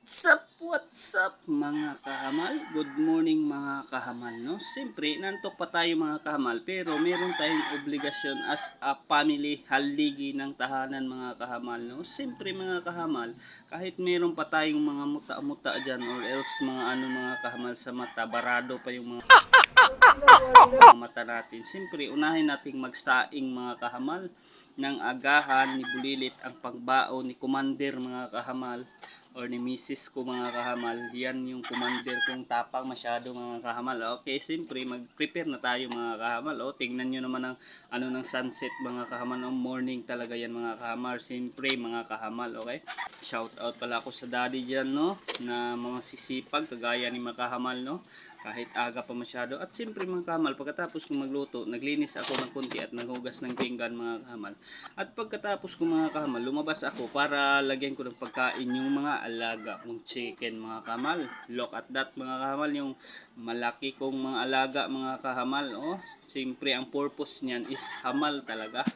What's up mga kahamal? Good morning mga kahamal, no? Siyempre, nantok pa tayo mga kahamal, pero meron tayong obligasyon as a family, haligi ng tahanan mga kahamal, no? Siyempre mga kahamal, kahit meron pa tayong mga muta-muta dyan or else mga kahamal sa mata, barado pa yung mga mata natin. Siyempre, unahin nating magsaing mga kahamal ng agahan ni Bulilit ang pagbao ni Commander mga kahamal or ni Mrs. ko mga kahamal. Yan yung commander kong tapang masyado mga kahamal. Okay, siyempre mag-prepare na tayo mga kahamal. O, tingnan nyo naman ang ng sunset mga kahamal. Ang morning talaga yan mga kahamal. Siyempre mga kahamal, okay? Shout out pala ako sa daddy dyan, no? Na mga sisipag, kagaya ni mga kahamal, no? Kahit aga pa masyado. At siyempre mga kahamal, pagkatapos kong magluto, naglinis ako ng kunti at naghugas ng pinggan mga kahamal. At pagkatapos ko mga kahamal, lumabas ako para lagyan ko ng pagkain yung mga alaga kong chicken mga kahamal. Look at that mga kahamal, yung malaki kong mga alaga mga kahamal. Oh, siyempre ang purpose niyan is hamal talaga.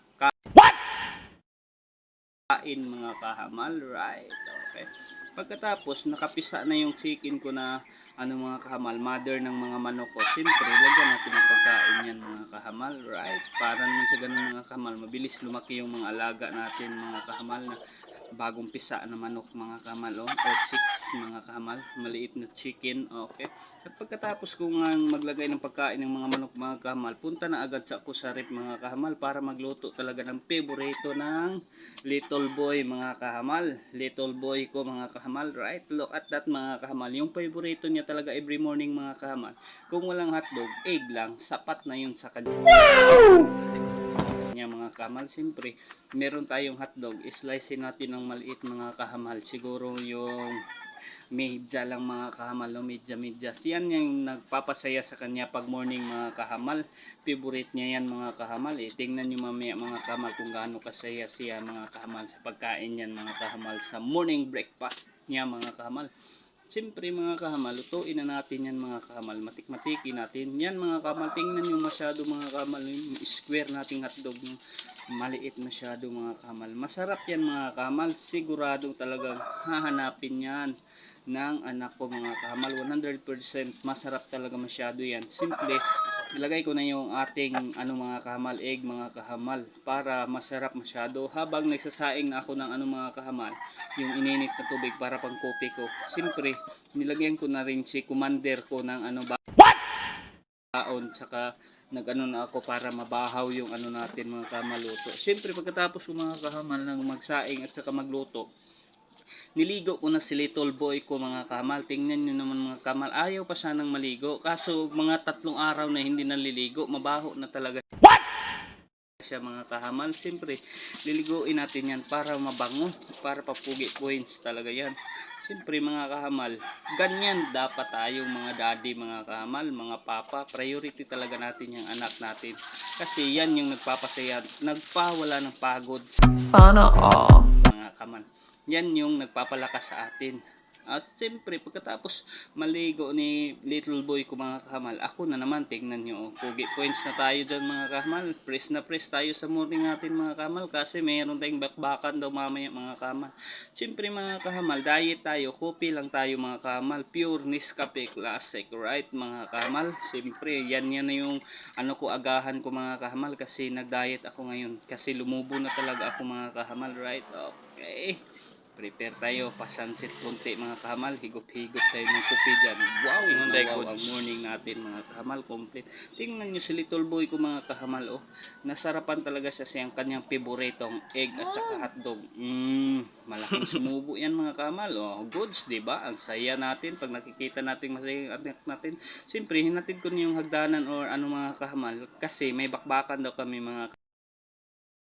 Kain mga kahamal, right? Okay. Pagkatapos nakapisa na yung chicken ko na mga kahamal, mother ng mga manok ko. Siyempre, lagyan natin ng pagkain yan mga kahamal, right? Para naman sa ganun mga kahamal, mabilis lumaki yung mga alaga natin mga kahamal na bagong pisa na manok mga kahamal, or chicks mga kahamal, maliit na chicken, okay. At pagkatapos ko nga maglagay ng pagkain ng mga manok mga kahamal, punta na agad sa ako sa rep mga kahamal para magluto talaga ng favorito ng little boy mga kahamal. Little boy ko mga kahamal, right? Look at that mga kahamal, yung favorito niya talaga every morning mga kahamal. Kung walang hotdog, egg lang, sapat na yun sa kanya. Mga kahamal, siyempre meron tayong hotdog, slice natin ng maliit mga kahamal, siguro yung medya lang mga kahamal, no? Medya yan yung nagpapasaya sa kanya pag morning mga kahamal. Favorite niya yan mga kahamal, tingnan nyo mamaya mga kahamal kung gaano kasaya siya mga kahamal sa pagkain yan mga kahamal sa morning breakfast niya mga kahamal. Siyempre mga kahamal, lutuin na natin yan mga kahamal, matik-matiki natin yan mga kahamal. Tingnan nyo masyado mga kahamal, yung square nating hotdog, maliit masyado mga kahamal. Masarap yan mga kahamal, sigurado talagang hahanapin yan ng anak ko mga kahamal. 100% masarap talaga masyado yan. Simple, ilagay ko na yung ating mga kahamal, egg mga kahamal, para masarap masyado. Habang nagsasaing na ako ng mga kahamal, yung ininit na tubig para pang kopi ko, siyempre nilagyan ko na rin si commander ko ng baon, saka na ako para mabahaw yung natin mga kamaluto. Siyempre pagkatapos ko mga kahamal ng magsaing at saka magluto, niligo ko na si little boy ko mga kamal. Tingnan nyo naman mga kamal, ayaw pa sanang maligo. Kaso mga 3 araw na hindi naliligo, mabaho na talaga siya mga kahamal. Siyempre, liliguin natin yan para mabango, para papugi points talaga yan. Siyempre mga kahamal, ganyan dapat tayong mga daddy mga kahamal, mga papa. Priority talaga natin yung anak natin. Kasi yan yung nagpapasaya, nagpawala ng pagod. Sana all. Mga kahamal, yan yung nagpapalakas sa atin. At siyempre pagkatapos maligo ni little boy ko mga kahamal, ako na naman, tingnan nyo, pugi points na tayo dyan mga kahamal. Press na press tayo sa morning natin mga kahamal, kasi mayroon tayong bakbakan daw mamaya mga kahamal. Siyempre mga kahamal, diet tayo, coffee lang tayo mga kahamal, pure Nescafe Classic, right mga kahamal. Siyempre yan na yung ko, agahan ko mga kahamal, kasi nag-diet ako ngayon, kasi lumubo na talaga ako mga kahamal, right? Okay, prepare tayo pa sunset konti mga kahamal, higop-higop tayo ng kopi dyan. Wow, wow ang morning natin mga kahamal, complete. Tingnan nyo si little boy ko mga kahamal, nasarapan talaga siya sa kanyang favoritong egg at saka hotdog. Malaking sumubo yan mga kahamal, goods, diba? Ang saya natin pag nakikita natin masaya anak natin. Siyempre hinatid ko niyo yung hagdanan or mga kahamal, kasi may bakbakan daw kami mga